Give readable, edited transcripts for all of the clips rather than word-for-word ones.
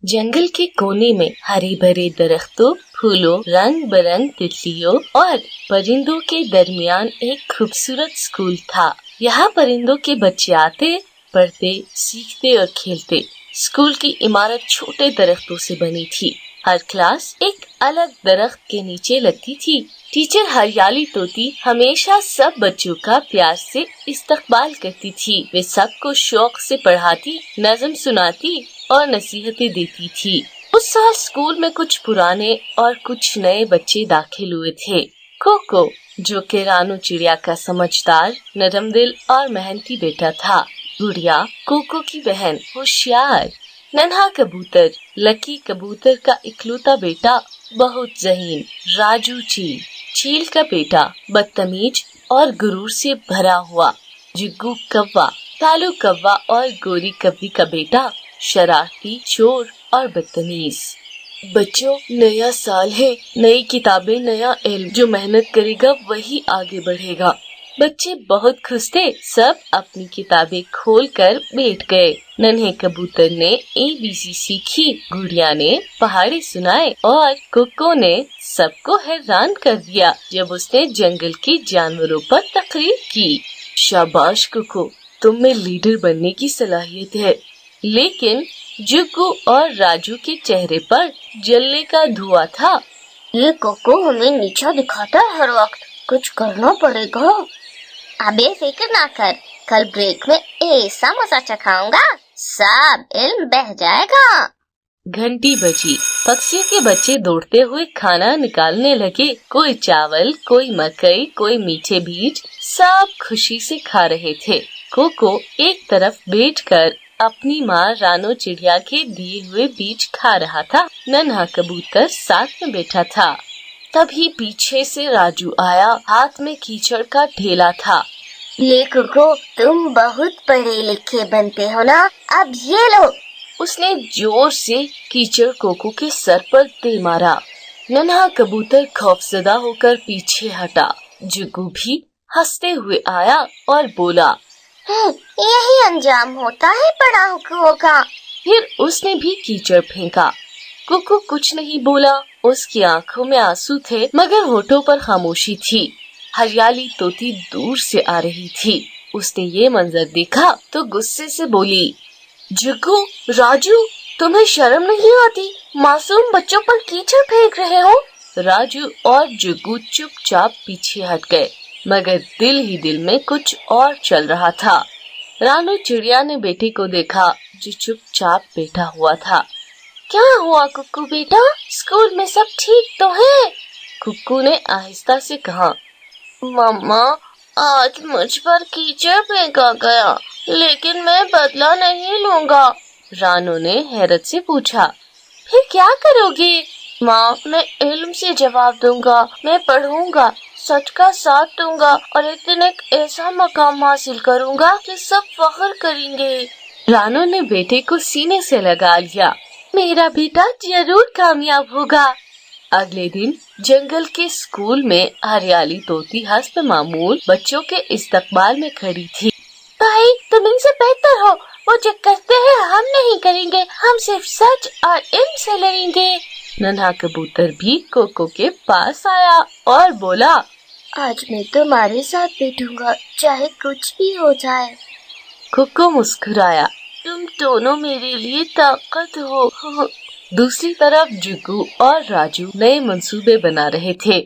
जंगल के कोने में हरे भरे दरख्तों, फूलों, रंग बिरंग तितलियों और परिंदों के दरमियान एक खूबसूरत स्कूल था। यहाँ परिंदों के बच्चे आते, पढ़ते, सीखते और खेलते। स्कूल की इमारत छोटे दरख्तों से बनी थी। हर क्लास एक अलग दरख्त के नीचे लगती थी। टीचर हरियाली तोती हमेशा सब बच्चों का प्यार से इस्तकबाल करती थी। वे सबको शौक से पढ़ाती, नज़म सुनाती और नसीहतें देती थी। उस साल स्कूल में कुछ पुराने और कुछ नए बच्चे दाखिल हुए थे। कोको, जो कि रानू चिड़िया का समझदार, नरम दिल और मेहनती बेटा था। गुड़िया, कोको की बहन, होशियार। नन्हा कबूतर, लकी कबूतर का इकलौता बेटा, बहुत ज़हीन। राजू चील का बेटा, बदतमीज और गुरूर से भरा हुआ। जुग्गू कौवा, कालू कौवा और गोरी कब्बी का बेटा, शरारती, चोर और बदतमीज। बच्चों, नया साल है, नई किताबें, नया इल्म। जो मेहनत करेगा वही आगे बढ़ेगा। बच्चे बहुत खुश थे। सब अपनी किताबें खोलकर बैठ गए। नन्हे कबूतर ने ABC सीखी, गुड़िया ने पहाड़ी सुनाए और कोको ने सबको हैरान कर दिया जब उसने जंगल के जानवरों पर तकरीर की। शाबाश कोको, तुम में लीडर बनने की सलाहियत है। लेकिन जुग्गू और राजू के चेहरे पर जलने का धुआं था। ये कोको हमें नीचा दिखाता है हर वक्त, कुछ करना पड़ेगा। अबे फिक्र ना कर, कल ब्रेक में ऐसा मजा चखाऊंगा, सब इल्म बह जाएगा। घंटी बजी। पक्षियों के बच्चे दौड़ते हुए खाना निकालने लगे। कोई चावल, कोई मकई, कोई मीठे बीज, सब खुशी से खा रहे थे। कोको एक तरफ बैठकर अपनी माँ रानो चिड़िया के दिए हुए बीज खा रहा था। नन्हा कबूतर साथ में बैठा था। तभी पीछे से राजू आया, हाथ में कीचड़ का ढेला था। ले कोको, तुम बहुत पढ़े लिखे बनते हो ना, अब ये लो। उसने जोर से कीचड़ कोको के सर पर दे मारा। नन्हा कबूतर खौफजदा होकर पीछे हटा। जुग्गू भी हंसते हुए आया और बोला, यही अंजाम होता है पढ़ा हुआ का। फिर उसने भी कीचड़ फेंका। कोको कुछ नहीं बोला। उसकी आंखों में आंसू थे, मगर होठों पर खामोशी थी। हरियाली तोती दूर से आ रही थी। उसने ये मंजर देखा तो गुस्से से बोली, जुग्गू, राजू, तुम्हें शर्म नहीं आती? मासूम बच्चों पर कीचड़ फेंक रहे हो। राजू और जुग्गू चुपचाप पीछे हट गए, मगर दिल ही दिल में कुछ और चल रहा था। रानू चिड़िया ने बेटे को देखा, जो चुपचाप बैठा हुआ था। क्या हुआ कुक्कू बेटा, स्कूल में सब ठीक तो है? कुक्कू ने आहिस्ता से कहा, मम्मा, आज मुझ पर कीचड़ फेंका गया, लेकिन मैं बदला नहीं लूंगा। रानू ने हैरत से पूछा, फिर क्या करोगे? माँ, मैं इल्म से जवाब दूंगा, मैं पढ़ूंगा, सच का साथ दूंगा और एक दिन एक ऐसा मकाम हासिल करूंगा कि सब फख्र करेंगे। रानू ने बेटे को सीने से लगा लिया। मेरा बेटा जरूर कामयाब होगा। अगले दिन जंगल के स्कूल में हरियाली तोती हस्ब मामूल बच्चों के इस्तकबाल में खड़ी थी। भाई, तुम इनसे बेहतर हो, वो जो करते हैं हम नहीं करेंगे, हम सिर्फ सच और इल्म से लड़ेंगे। नन्हा कबूतर भी कोको के पास आया और बोला, आज मैं तुम्हारे साथ बैठूंगा, चाहे कुछ भी हो जाए। कोको मुस्कुराया, तुम दोनों मेरे लिए ताकत हो। दूसरी तरफ जुग्गू और राजू नए मंसूबे बना रहे थे।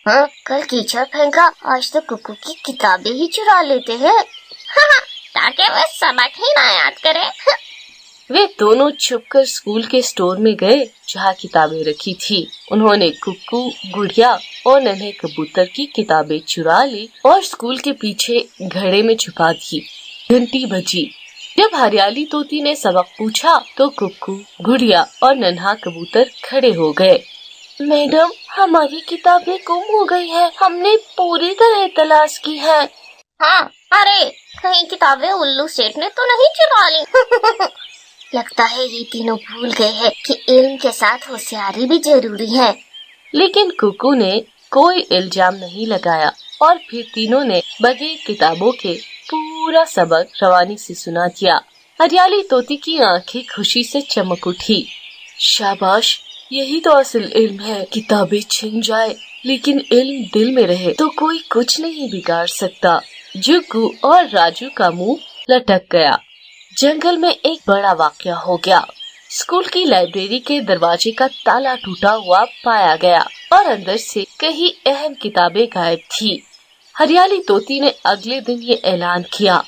हाँ, कल कीचड़ फेंका, आज तो कुक्कू की किताबें ही चुरा लेते हैं। ताकि वे सबक ही ना याद करें। वे दोनों छुपकर स्कूल के स्टोर में गए, जहाँ किताबें रखी थी। उन्होंने कुक्कू, गुड़िया और नन्हे कबूतर की किताबें चुरा ली और स्कूल के पीछे घड़े में छुपा दी। घंटी बजी। जब हरियाली तोती ने सबक पूछा तो कुक्कू, गुड़िया और नन्हा कबूतर खड़े हो गए। मैडम, हमारी किताबें गुम हो गई है, हमने पूरी तरह तलाश की है। हाँ, अरे कहीं किताबें उल्लू सेठ ने तो नहीं चुरा ली। लगता है ये तीनों भूल गए हैं कि इल्म के साथ होशियारी भी जरूरी है। लेकिन कुक्कू ने कोई इल्जाम नहीं लगाया और फिर तीनों ने बगैर किताबों के पूरा सबक रवानी से सुना दिया। हरियाली तोती की आंखें खुशी से चमक उठी। शाबाश, यही तो असल इल्म है। किताबें छिन जाए लेकिन इल्म दिल में रहे तो कोई कुछ नहीं बिगाड़ सकता। जुग्गू और राजू का मुंह लटक गया। जंगल में एक बड़ा वाकया हो गया। स्कूल की लाइब्रेरी के दरवाजे का ताला टूटा हुआ पाया गया और अंदर से कई अहम किताबें गायब थी। हरियाली तोती ने अगले दिन ये ऐलान किया,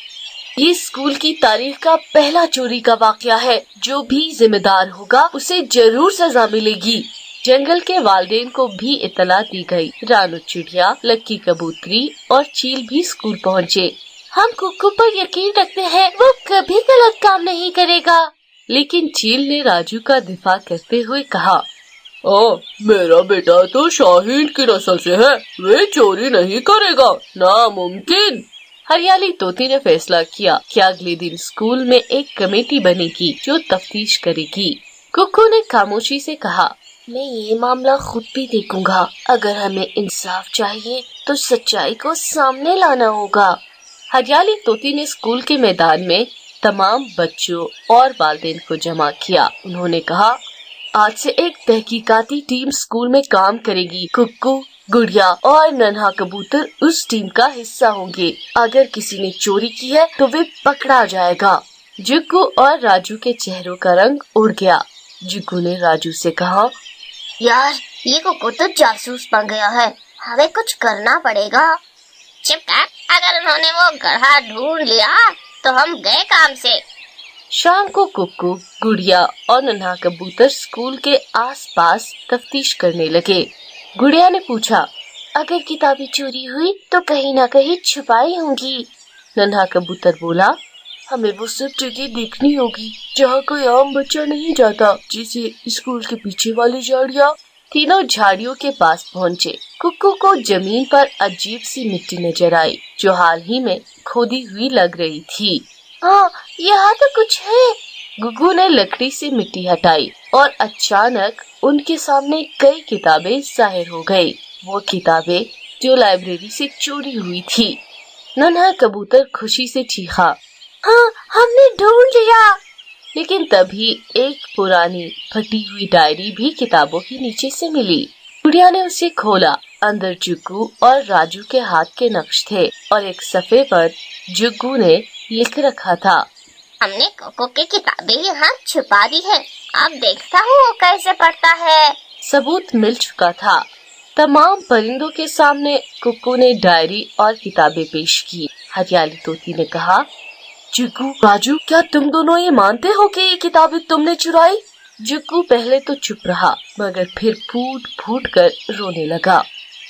ये स्कूल की तारीख का पहला चोरी का वाकया है। जो भी जिम्मेदार होगा उसे जरूर सजा मिलेगी। जंगल के वालिदैन को भी इत्तला दी गई। रानू चिड़िया, लक्की कबूतरी और चील भी स्कूल पहुँचे। हम कुक्कू पर यकीन रखते हैं, वो कभी गलत काम नहीं करेगा। लेकिन चील ने राजू का दिफा करते हुए कहा, मेरा बेटा तो शाहीन की नस्ल से है, वे चोरी नहीं करेगा, नामुमकिन। हरियाली तोती ने फैसला किया कि अगले दिन स्कूल में एक कमेटी बनेगी जो तफ्तीश करेगी। कुक्कू ने खामोशी से कहा, मैं ये मामला खुद भी देखूंगा। अगर हमें इंसाफ चाहिए तो सच्चाई को सामने लाना होगा। हरियाली तोती ने स्कूल के मैदान में तमाम बच्चों और वालिदैन को जमा किया। उन्होंने कहा, आज से एक तहकीकाती टीम स्कूल में काम करेगी। कुक्कू, गुड़िया और नन्हा कबूतर उस टीम का हिस्सा होंगे। अगर किसी ने चोरी की है तो वे पकड़ा जाएगा। जुग्गू और राजू के चेहरों का रंग उड़ गया। जुग्गू ने राजू से कहा, यार, ये कुक्कू तो जासूस बन गया है, हमें कुछ करना पड़ेगा। चुप कर, अगर उन्होंने वो गड्ढा ढूंढ लिया तो हम गए काम से। शाम को कुक्कू, गुड़िया और नन्हा कबूतर स्कूल के आसपास तफ्तीश करने लगे। गुड़िया ने पूछा, अगर किताबें चोरी हुई तो कहीं ना कहीं छुपाई होंगी। नन्हा कबूतर बोला, हमें वो सब जगह देखनी होगी जहाँ कोई आम बच्चा नहीं जाता, जैसे स्कूल के पीछे वाली झाड़ियाँ। तीनों झाड़ियों के पास पहुँचे। कुक्कू को जमीन पर अजीब सी मिट्टी नजर आई जो हाल ही में खोदी हुई लग रही थी। हाँ, यहाँ तो कुछ है। गुग्गू ने लकड़ी से मिट्टी हटाई और अचानक उनके सामने कई किताबें जाहिर हो गई। वो किताबें जो लाइब्रेरी से चोरी हुई थी। नन्हा कबूतर खुशी से चीखा, हाँ, हमने ढूंढ लिया। लेकिन तभी एक पुरानी फटी हुई डायरी भी किताबों के नीचे से मिली। गुड़िया ने उसे खोला। अंदर जुग्गू और राजू के हाथ के नक्श थे और एक सफ़े पर जुग्गू ने लिख रखा था, हमने कोको की किताबें यहाँ छुपा दी है, अब देखता हूँ वो कैसे पढ़ता है। सबूत मिल चुका था। तमाम परिंदों के सामने कुक्कू ने डायरी और किताबें पेश की। हरियाली तोती ने कहा, जुग्गू, राजू, क्या तुम दोनों ये मानते हो कि ये किताबें तुमने चुराई? जुग्गू पहले तो चुप रहा मगर फिर फूट फूट कर रोने लगा।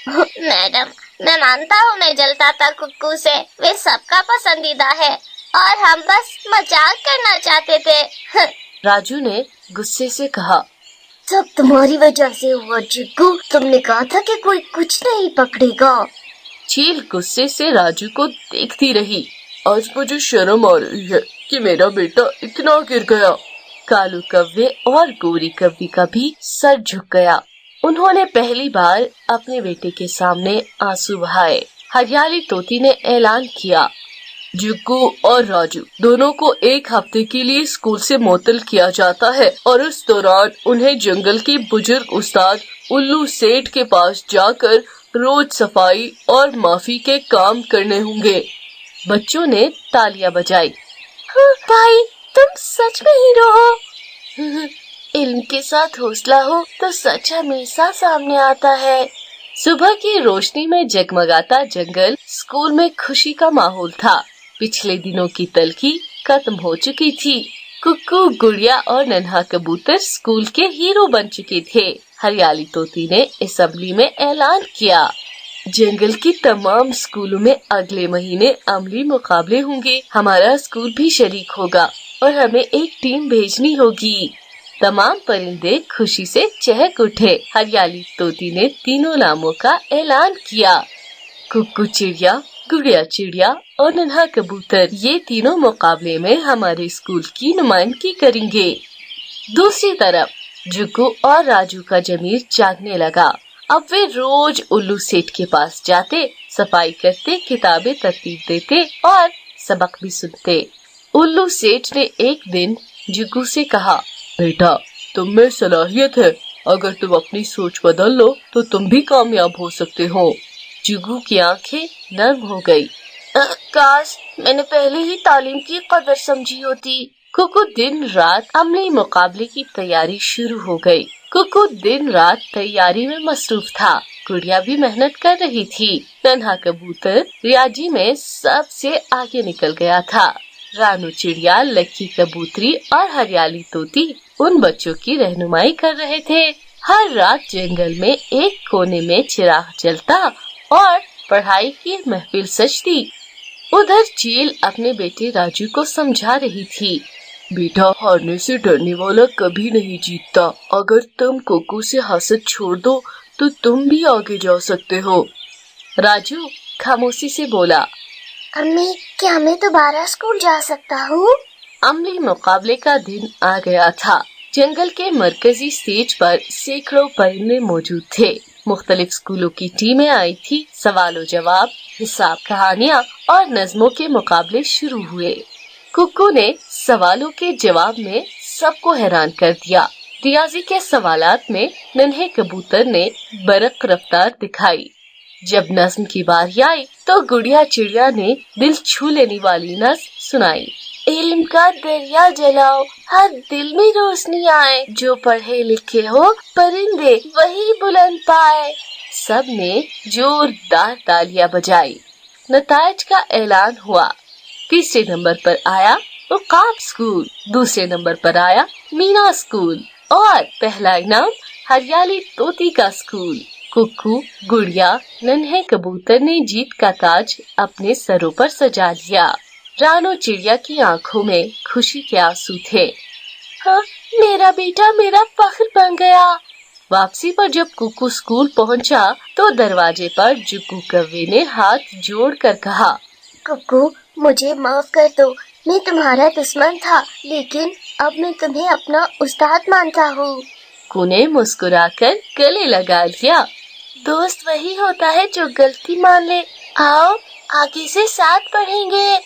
मैडम, मैं मानता हूँ मैं जलता था कुक्कू से, वे सबका पसंदीदा है और हम बस मजाक करना चाहते थे। राजू ने गुस्से से कहा, सब तुम्हारी वजह से हुआ जुग्गू, तुमने कहा था कि कोई कुछ नहीं पकड़ेगा। चील गुस्से से राजू को देखती रही। आज मुझे शर्म आ रही है कि मेरा बेटा इतना गिर गया। कालू कव्वे और गोरी कव्वी का भी सर झुक गया। उन्होंने पहली बार अपने बेटे के सामने आंसू बहाए। हरियाली तोती ने ऐलान किया, जुग्गू और राजू दोनों को एक हफ्ते के लिए स्कूल से मुअत्तल किया जाता है और उस दौरान उन्हें जंगल के बुजुर्ग उस्ताद उल्लू सेठ के पास जाकर रोज सफाई और माफी के काम करने होंगे। बच्चों ने तालियां बजाई। हाँ, भाई, तुम सच में हीरो हो। इल्म के साथ हौसला हो तो सच हमेशा सामने आता है। सुबह की रोशनी में जगमगाता जंगल, स्कूल में खुशी का माहौल था। पिछले दिनों की तलखी खत्म हो चुकी थी। कुक्कू, गुड़िया और नन्हा कबूतर स्कूल के हीरो बन चुके थे। हरियाली तोती ने असेंबली में ऐलान किया, जंगल की तमाम स्कूलों में अगले महीने अमली मुकाबले होंगे। हमारा स्कूल भी शरीक होगा और हमें एक टीम भेजनी होगी। तमाम परिंदे खुशी से चहक उठे। हरियाली तोती ने तीनों नामों का ऐलान किया, कुक्कू चिड़िया, गुड़िया चिड़िया और नन्हा कबूतर। ये तीनों मुकाबले में हमारे स्कूल की नुमाइंदगी करेंगे। दूसरी तरफ जुग्गू और राजू का जमीर जागने लगा। अब वे रोज उल्लू सेठ के पास जाते, सफाई करते, किताबें तरतीब देते और सबक भी सुनते। उल्लू सेठ ने एक दिन जुग्गू से कहा, बेटा, तुम में सलाहियत है। अगर तुम अपनी सोच बदल लो तो तुम भी कामयाब हो सकते हो। जुगू की आंखें नर्म हो गई। काश मैंने पहले ही तालीम की कदर समझी होती। कुकू दिन रात अमली मुकाबले की तैयारी शुरू हो गई। कुकू दिन रात तैयारी में मसरूफ था। गुड़िया भी मेहनत कर रही थी। नन्हा कबूतर रियाजी में सबसे आगे निकल गया था। रानू चिड़िया, लकी कबूतरी और हरियाली तोती उन बच्चों की रहनुमाई कर रहे थे। हर रात जंगल में एक कोने में चिराग जलता और पढ़ाई की महफिल सजती। उधर चील अपने बेटे राजू को समझा रही थी। बेटा, हारने से डरने वाला कभी नहीं जीतता। अगर तुम कुकू से हसद छोड़ दो तो तुम भी आगे जा सकते हो। राजू खामोशी से बोला। अम्मी, क्या मैं दोबारा स्कूल जा सकता हूँ? अमली मुकाबले का दिन आ गया था। जंगल के मरकजी स्टेज पर सैकड़ों परिंदे मौजूद थे। मुख्तलिफ स्कूलों की टीमें आई थी। सवालों जवाब, हिसाब, कहानियाँ और नज़्मों के मुकाबले शुरू हुए। कुकू ने सवालों के जवाब में सबको हैरान कर दिया। रियाजी के सवालात में नन्हे कबूतर ने बरक रफ्तार दिखाई। जब नज़्म की बारी आई तो गुड़िया चिड़िया ने दिल छू लेने वाली नज़्म सुनाई। इल्म का दरिया जलाओ, हर दिल में रोशनी आए, जो पढ़े लिखे हो परिंदे वही बुलंद पाए। सब ने जोरदार तालियां बजाई। नताइज का ऐलान हुआ। तीसरे नंबर पर आया उकाब स्कूल, दूसरे नंबर पर आया मीना स्कूल और पहला इनाम हरियाली तोती का स्कूल। कुकू, गुड़िया, नन्हे कबूतर ने जीत का ताज अपने सरों पर सजा लिया। रानू चिड़िया की आंखों में खुशी के आंसू थे। हाँ, मेरा बेटा मेरा फख्र बन गया। वापसी पर जब कुकू स्कूल पहुंचा तो दरवाजे पर जुगू कौवे ने हाथ जोड़कर कहा, कुकू, मुझे माफ कर दो। मैं तुम्हारा दुश्मन था, लेकिन अब मैं तुम्हें अपना उस्ताद मानता हूँ। कुकू ने मुस्कुराकर गले लगा लिया। दोस्त वही होता है जो गलती मान ले। आओ आगे से साथ पढ़ेंगे।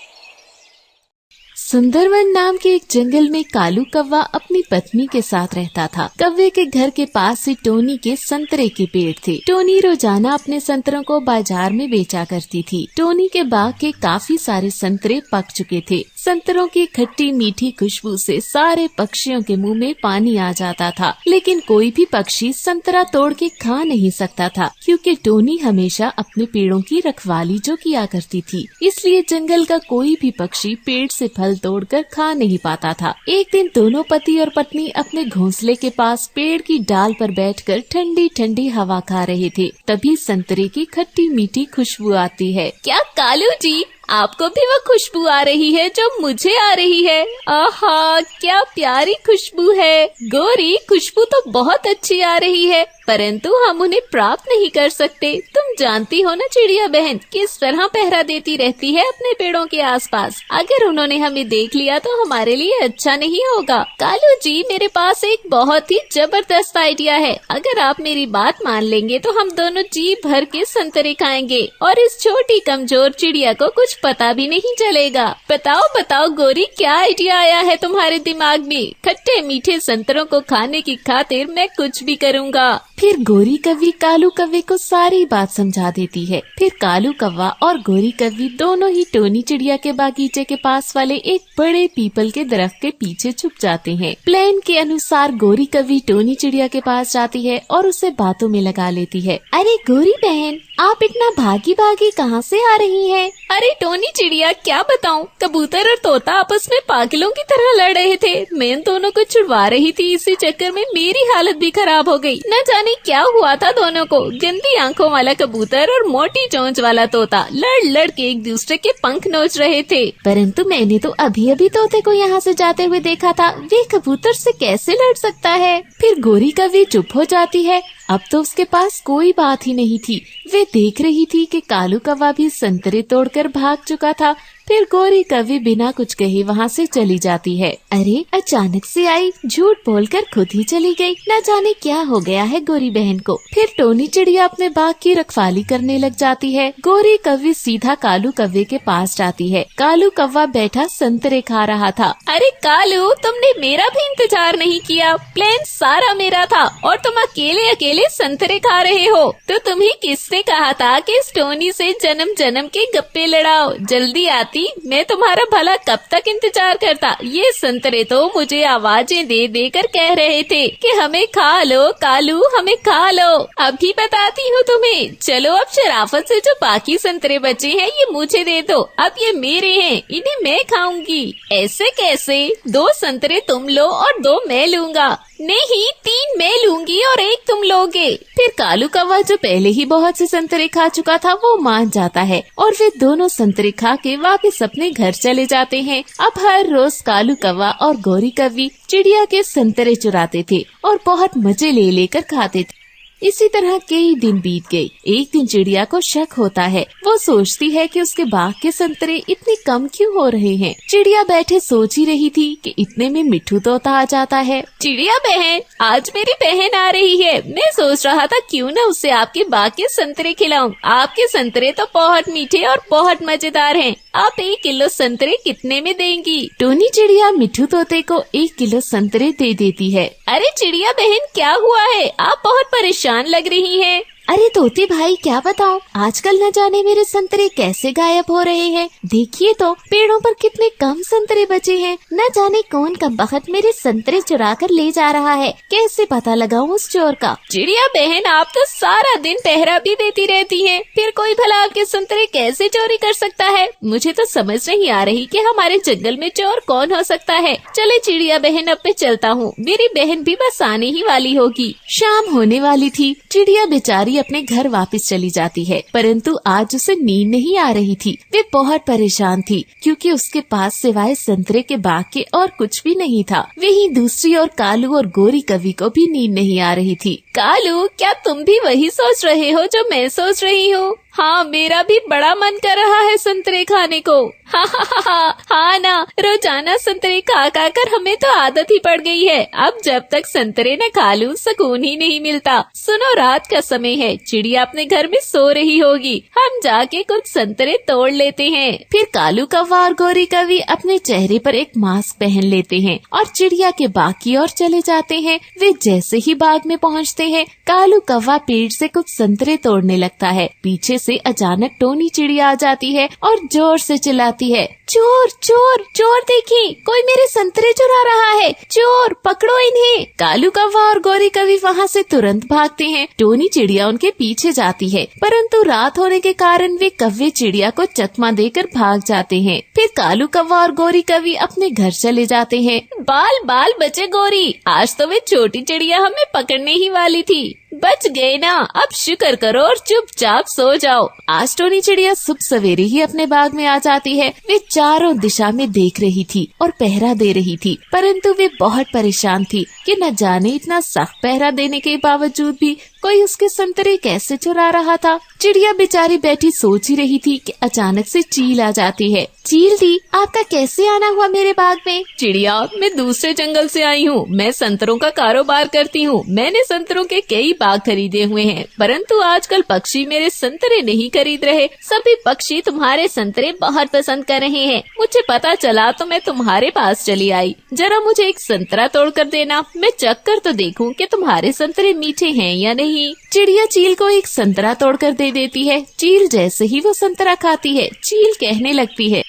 सुंदरवन नाम के एक जंगल में कालू कौवा अपनी पत्नी के साथ रहता था। कौवे के घर के पास से टोनी के संतरे के पेड़ थे। टोनी रोजाना अपने संतरों को बाजार में बेचा करती थी। टोनी के बाग के काफी सारे संतरे पक चुके थे। संतरों की खट्टी मीठी खुशबू से सारे पक्षियों के मुंह में पानी आ जाता था, लेकिन कोई भी पक्षी संतरा तोड़ के खा नहीं सकता था, क्योंकि टोनी हमेशा अपने पेड़ों की रखवाली जो किया करती थी। इसलिए जंगल का कोई भी पक्षी पेड़ से फल तोड़कर खा नहीं पाता था। एक दिन दोनों पति और पत्नी अपने घोंसले के पास पेड़ की डाल पर बैठकर ठंडी ठंडी हवा खा रहे थे। तभी संतरे की खट्टी मीठी खुशबू आती है। क्या कालू जी, आपको भी वो खुशबू आ रही है जो मुझे आ रही है? आहा, क्या प्यारी खुशबू है। गोरी, खुशबू तो बहुत अच्छी आ रही है, परंतु हम उन्हें प्राप्त नहीं कर सकते। तुम जानती हो ना चिड़िया बहन, किस तरह पहरा देती रहती है अपने पेड़ों के आसपास। अगर उन्होंने हमें देख लिया तो हमारे लिए अच्छा नहीं होगा। कालू जी, मेरे पास एक बहुत ही जबरदस्त आइडिया है। अगर आप मेरी बात मान लेंगे तो हम दोनों जी भर के संतरे खाएंगे और इस छोटी कमजोर चिड़िया को कुछ पता भी नहीं चलेगा। बताओ बताओ गोरी, क्या आइडिया आया है तुम्हारे दिमाग में? खट्टे मीठे संतरों को खाने की खातिर मैं कुछ भी करूँगा। फिर गोरी कौवी कालू कौवे को सारी बात समझा देती है। फिर कालू कौवा और गोरी कौवी दोनों ही टोनी चिड़िया के बागीचे के पास वाले एक बड़े पीपल के दरख्त के पीछे छुप जाते हैं। प्लान के अनुसार गोरी कौवी टोनी चिड़िया के पास जाती है और उसे बातों में लगा लेती है। अरे गोरी बहन, आप इतना भागी भागी कहाँ से आ रही हैं? अरे टोनी चिड़िया, क्या बताऊं, कबूतर और तोता आपस में पागलों की तरह लड़ रहे थे। मैं दोनों को छुड़वा रही थी, इसी चक्कर में मेरी हालत भी खराब हो गई। न जाने क्या हुआ था दोनों को। गंदी आंखों वाला कबूतर और मोटी चोंच वाला तोता लड़ लड़ के एक दूसरे के पंख नोच रहे थे। परंतु मैंने तो अभी अभी तोते को यहाँ से जाते हुए देखा था, वे कबूतर से कैसे लड़ सकता है? फिर गोरी कौवी चुप हो जाती है। अब तो उसके पास कोई बात ही नहीं थी। वे देख रही थी कि कालू कौवा भी संतरे तोड़कर भाग चुका था। फिर गोरी कवि बिना कुछ कहे वहाँ से चली जाती है। अरे अचानक से आई, झूठ बोलकर खुद ही चली गई। न जाने क्या हो गया है गोरी बहन को। फिर टोनी चिड़िया अपने बाग की रखवाली करने लग जाती है। गोरी कव्वे सीधा कालू कव्वे के पास जाती है। कालू कव्वा बैठा संतरे खा रहा था। अरे कालू, तुमने मेरा भी इंतजार नहीं किया। प्लान सारा मेरा था और तुम अकेले अकेले संतरे खा रहे हो। तो तुम्हें किसने कहा था कि इस टोनी से जन्म जन्म के गप्पे लड़ाओ? जल्दी आती, मैं तुम्हारा भला कब तक इंतजार करता। ये संतरे तो मुझे आवाजें दे देकर कह रहे थे कि हमें खा लो कालू, हमें खा लो। अभी बताती हूँ तुम्हें। चलो अब शराफत से जो बाकी संतरे बचे हैं ये मुझे दे दो। अब ये मेरे हैं, इन्हें मैं खाऊंगी। ऐसे कैसे? 2 संतरे तुम लो और 2 मैं लूंगा। नहीं, 3 मैं लूंगी और 1 तुम लोगे। फिर कालू कौवा जो पहले ही बहुत से संतरे खा चुका था वो मान जाता है और वे दोनों संतरे खा के वापस अपने घर चले जाते हैं। अब हर रोज कालू कौवा और गोरी कवि चिड़िया के संतरे चुराते थे और बहुत मजे ले लेकर खाते थे। इसी तरह कई दिन बीत गए। एक दिन चिड़िया को शक होता है। वो सोचती है कि उसके बाग के संतरे इतने कम क्यों हो रहे हैं। चिड़िया बैठे सोच ही रही थी कि इतने में मिट्ठू तोता आ जाता है। चिड़िया बहन, आज मेरी बहन आ रही है। मैं सोच रहा था क्यों न उसे आपके बाग के संतरे खिलाऊं। आपके संतरे तो बहुत मीठे और बहुत मजेदार हैं। आप 1 किलो संतरे कितने में देंगी? टोनी चिड़िया मिट्ठू तोते को 1 किलो संतरे दे देती है। अरे चिड़िया बहन, क्या हुआ है? आप बहुत परेशान लग रही हैं। अरे तोते भाई, क्या बताऊं, आजकल न जाने मेरे संतरे कैसे गायब हो रहे हैं। देखिए तो पेड़ों पर कितने कम संतरे बचे हैं। न जाने कौन कमबख्त मेरे संतरे चुरा कर ले जा रहा है। कैसे पता लगाऊं उस चोर का? चिड़िया बहन, आप तो सारा दिन पहरा भी देती रहती हैं। फिर कोई भला आपके संतरे कैसे चोरी कर सकता है? मुझे तो समझ नहीं आ रही कि हमारे जंगल में चोर कौन हो सकता है। चले चिड़िया बहन, अब मैं चलता हूँ। मेरी बहन भी बस आने ही वाली होगी। शाम होने वाली थी। चिड़िया बेचारी अपने घर वापस चली जाती है, परंतु आज उसे नींद नहीं आ रही थी। वे बहुत परेशान थी क्योंकि उसके पास सिवाय संतरे के बाग के और कुछ भी नहीं था। वहीं दूसरी ओर कालू और गोरी कवि को भी नींद नहीं आ रही थी। कालू, क्या तुम भी वही सोच रहे हो जो मैं सोच रही हूँ? हाँ, मेरा भी बड़ा मन कर रहा है संतरे खाने को। हाँ ना, रोजाना संतरे खा खा कर हमें तो आदत ही पड़ गई है। अब जब तक संतरे न खा लूं सुकून ही नहीं मिलता। सुनो, रात का समय है, चिड़िया अपने घर में सो रही होगी। हम जाके कुछ संतरे तोड़ लेते हैं। फिर कालू कौवा और गोरी कवि अपने चेहरे पर एक मास्क पहन लेते हैं और चिड़िया के बाग की ओर चले जाते हैं। वे जैसे ही बाग में पहुँचते हैं, कालू कौवा पेड़ से कुछ संतरे तोड़ने लगता है। पीछे से अचानक टोनी चिड़िया आ जाती है और जोर से चिल्लाती है, चोर चोर चोर, देखिए कोई मेरे संतरे चुरा रहा है। चोर, पकड़ो इन्हें। कालू कौवा और गोरी कवि वहाँ से तुरंत भागते हैं। टोनी चिड़िया उनके पीछे जाती है, परंतु रात होने के कारण वे कव्वे चिड़िया को चकमा देकर भाग जाते हैं। फिर कालू कौवा और गोरी कवि अपने घर चले जाते हैं। बाल बाल बचे गोरी, आज तो वे छोटी चिड़िया हमें पकड़ने ही वाली थी। बच गए ना, अब शुक्र करो और चुपचाप सो जाओ। आज टोनी चिड़िया सुबह सवेरे ही अपने बाग में आ जाती है। वे चारों दिशा में देख रही थी और पहरा दे रही थी, परंतु वे बहुत परेशान थी कि न जाने इतना सख्त पहरा देने के बावजूद भी कोई उसके संतरे कैसे चुरा रहा था। चिड़िया बेचारी बैठी सोच ही रही थी कि अचानक से चील आ जाती है। चील दी, आपका कैसे आना हुआ मेरे बाग में? चिड़िया, मैं दूसरे जंगल से आई हूँ। मैं संतरों का कारोबार करती हूँ। मैंने संतरों के कई बाग खरीदे हुए हैं, परंतु आजकल पक्षी मेरे संतरे नहीं खरीद रहे। सभी पक्षी तुम्हारे संतरे बहुत पसंद कर रहे हैं। मुझे पता चला तो मैं तुम्हारे पास चली आई। जरा मुझे एक संतरा तोड़ कर देना, मैं चख कर तो देखूं कि तुम्हारे संतरे मीठे हैं या नहीं। चिड़िया चील को एक संतरा तोड़कर दे देती है। चील जैसे ही वो संतरा खाती है, चील कहने लगती है,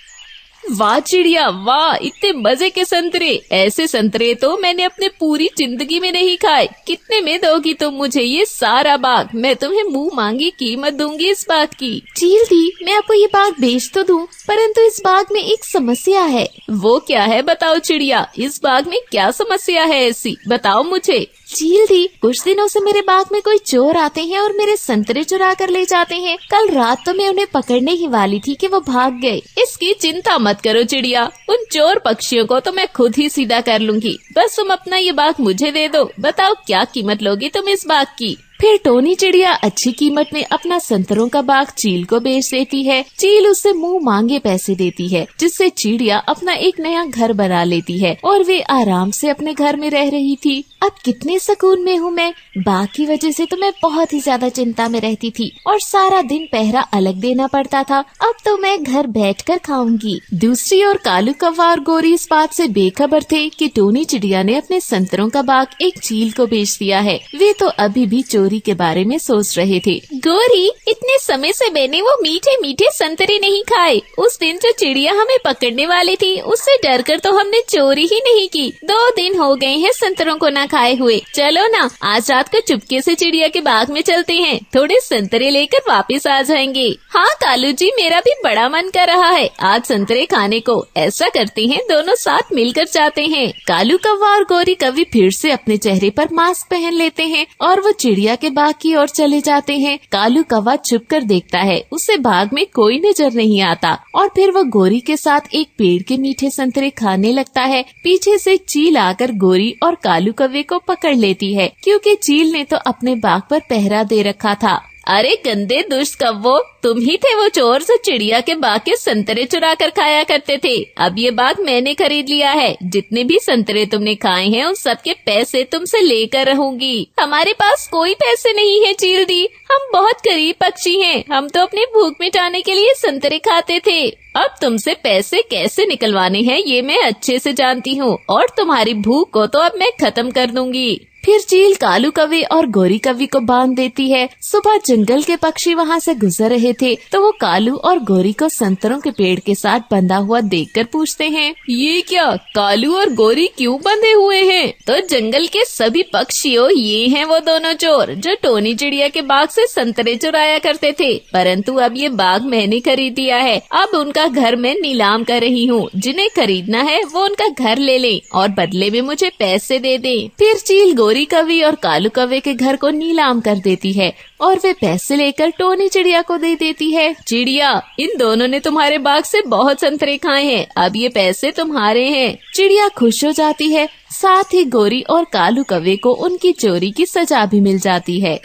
वाह चिड़िया वाह, इतने मजे के संतरे। ऐसे संतरे तो मैंने अपने पूरी जिंदगी में नहीं खाए। कितने में दोगी तुम मुझे ये सारा बाग? मैं तुम्हें मुंह मांगी कीमत दूंगी इस बाग की। चील दी, मैं आपको ये बाग बेच तो दूं, परंतु इस बाग में एक समस्या है। वो क्या है बताओ चिड़िया, इस बाग में क्या समस्या है ऐसी, बताओ मुझे। चील दी, कुछ दिनों से मेरे बाग में कोई चोर आते हैं और मेरे संतरे चुरा कर ले जाते हैं। कल रात तो मैं उन्हें पकड़ने ही वाली थी कि वो भाग गए। इसकी चिंता मत करो चिड़िया, उन चोर पक्षियों को तो मैं खुद ही सीधा कर लूंगी। बस तुम अपना ये बाग मुझे दे दो। बताओ क्या कीमत लोगी तुम इस बाग की? फिर टोनी चिड़िया अच्छी कीमत में अपना संतरों का बाग चील को बेच देती है। चील उससे मुंह मांगे पैसे देती है, जिससे चिड़िया अपना एक नया घर बना लेती है और वे आराम से अपने घर में रह रही थी। अब कितने सुकून में हूँ मैं। बाघ की वजह से तो मैं बहुत ही ज्यादा चिंता में रहती थी और सारा दिन पहरा अलग देना पड़ता था। अब तो मैं घर बैठकर खाऊंगी। दूसरी ओर कालू कौवा और गोरी इस बात से बेखबर थे कि टोनी चिड़िया ने अपने संतरों का बाग एक चील को बेच दिया है। वे तो अभी भी चोरी के बारे में सोच रहे थे। गोरी, इतने समय से मैंने वो मीठे मीठे संतरे नहीं खाए। उस दिन जो चिड़िया हमें पकड़ने वाली थी, उससे डरकर तो हमने चोरी ही नहीं की। 2 दिन हो गए हैं संतरों को न खाए हुए। चलो ना, आज रात को चुपके से चिड़िया के बाग में चलते हैं, थोड़े संतरे लेकर वापस आ जाएंगे। हाँ कालू जी, मेरा भी बड़ा मन कर रहा है आज संतरे खाने को। ऐसा करते हैं, दोनों साथ मिलकर जाते हैं। कालू कौवा और गोरी कौवी फिर से अपने चेहरे पर मास्क पहन लेते हैं और वो चिड़िया के बाग की ओर चले जाते हैं। कालू कौवा छुप कर देखता है, उसे बाग में कोई नजर नहीं आता और फिर वो गोरी के साथ एक पेड़ के मीठे संतरे खाने लगता है। पीछे से चील आकर गोरी और कालू कौवे को पकड़ लेती है, क्योंकि चील ने तो अपने बाग पर पहरा दे रखा था। अरे गंदे दुष्ट कौवो, तुम ही थे वो चोर जो चिड़िया के बाग के संतरे चुरा कर खाया करते थे। अब ये बाग मैंने खरीद लिया है। जितने भी संतरे तुमने खाए हैं उन सब के पैसे तुमसे लेकर रहूंगी। हमारे पास कोई पैसे नहीं है चील दी, हम बहुत गरीब पक्षी हैं। हम तो अपनी भूख मिटाने के लिए संतरे खाते थे। अब तुमसे पैसे कैसे निकलवाने हैं ये मैं अच्छे से जानती हूँ और तुम्हारी भूख को तो अब मैं खत्म कर दूंगी। फिर चील कालू कौवे और गोरी कौवी को बांध देती है। सुबह जंगल के पक्षी वहाँ से गुजर रहे थे तो वो कालू और गोरी को संतरों के पेड़ के साथ बंधा हुआ देखकर पूछते हैं, ये क्या, कालू और गोरी क्यों बंधे हुए हैं? तो जंगल के सभी पक्षियों, ये हैं वो दोनों चोर जो टोनी चिड़िया के बाग से संतरे चुराया करते थे, परंतु अब ये बाग मैंने खरीद दिया है। अब उनका घर मैं नीलाम कर रही हूँ। जिन्हें खरीदना है वो उनका घर ले लें और बदले में मुझे पैसे दे दें। फिर चील गोरी कौवी और कालू कौवे के घर को नीलाम कर देती है और वे पैसे लेकर टोनी चिड़िया को दे देती है। चिड़िया, इन दोनों ने तुम्हारे बाग से बहुत संतरे खाए हैं, अब ये पैसे तुम्हारे हैं। चिड़िया खुश हो जाती है। साथ ही गोरी और कालू कौवे को उनकी चोरी की सजा भी मिल जाती है।